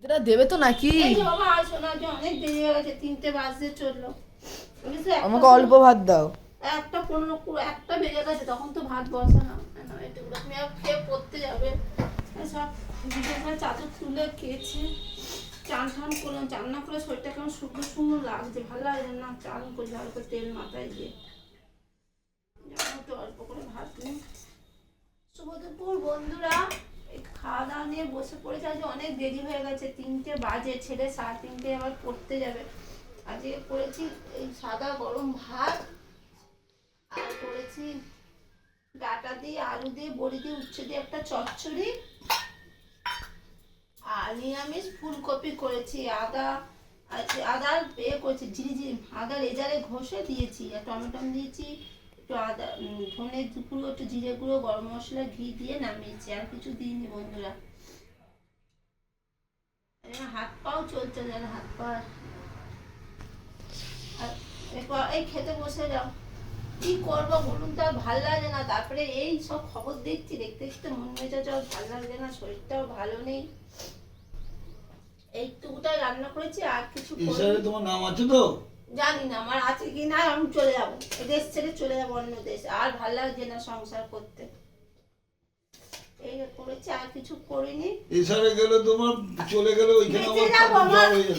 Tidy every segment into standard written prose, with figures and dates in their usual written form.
এটা দেবে তো নাকি? এই যে বাবা আর শোনা যে অনেক দেরি হয়ে গেছে, 3টে বাজতে চললো। আমাকে অল্প ভাত দাও। 1:15 একটা বেজে গেছে, তখন তো ভাত বসানো না। এটুকু তুমি আর খেয়ে পড়তে যাবে। সব বিকেলবেলা চাদর তুলে খেয়েছে, চান টান করলাম। চান না করে শরীরটা কেমন শুকনো শুকনো লাগছে, ভালো লাগছে না। চান করে ভালো করে তেল মাথায় দিয়ে একটু অল্প করে ভাত নিই। শুভ দুপুর বন্ধুরা, এই খাওয়া দাওয়া নিয়ে বসে পড়েছে। আজকে অনেক দেরি হয়ে গেছে, 3টে বাজে, ছেলে 3:30 আবার পড়তে যাবে। আজকে করেছি এই সাদা গরম ভাত, আর করেছি ডাটা দিয়ে আলু দিয়ে বড়ি দিয়ে উচ্ছে দিয়ে একটা চচ্চড়ি, আর নিরামিষ ফুলকপি করেছি। আদা আছে, আদার করেছি ঝিরিঝিরি, আদা রেজারে ঘষে দিয়েছি, আর টমেটো দিয়েছি, একটু আদা ধনে গুঁড়ো, একটু জিরে গুঁড়ো, গরম মশলা, ঘি দিয়ে নামিয়েছি। আর কিছু দিইনি বন্ধুরা। হাত পাও চলছে যেন, হাত পা। আর এই খেতে বসে যাও। কি করবো বলুন তো, ভাল লাগে না। তারপরে এই সব খবর দেখছি, দেখতে দেখতে মন মেজাজও ভাল লাগছে না, শরীরটাও ভালো নেই। এইটুকুটাই রান্না করেছি, আর কিছু তোমার নাম আছে তো? জানি না আমার আছে কি না। আমি চলে যাবো, দেশ ছেড়ে চলে যাবো অন্য দেশে। আর ভাল লাগছে না সংসার করতে। এই করেছি, আর কিছু করিনি। এছাড়া গেলে তোমার চলে গেলে ওইখানে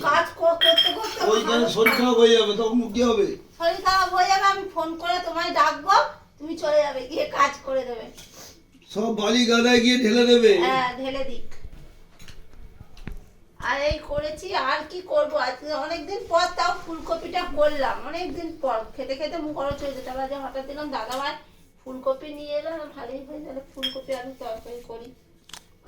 কাজ করতে করতে ওইখানে শরীর খারাপ হয়ে যাবে, তখন কি হবে? শরীর খারাপ হয়ে যাবে, আমি ফোন করে তোমায় ডাকবো, তুমি চলে যাবে, গিয়ে কাজ করে দেবে। সব বালি গাদায় গিয়ে ঢেলে দেবে। হ্যাঁ, ঢেলে দিক। আর এই করেছি, আর কি করবো। আজকে অনেকদিন পর তাও ফুলকপিটা করলাম, অনেকদিন পর। খেতে খেতে মুখ খরচ হয়েছে। তারপর যে হঠাৎ দিলাম দাদাভাই ফুলকপি নিয়ে এলাম, ভালোই হয়ে গেল, ফুলকপি আলু তরকারি করি।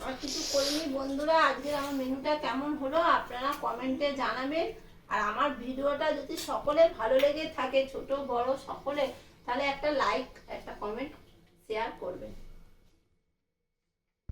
আর কিছু করিনি বন্ধুরা। আজকে আমার মেনুটা কেমন হলো আপনারা কমেন্টে জানাবেন। আর আমার ভিডিওটা যদি সকলের ভালো লেগে থাকে, ছোট বড় সকলে, তাহলে একটা লাইক, একটা কমেন্ট, শেয়ার করবেন।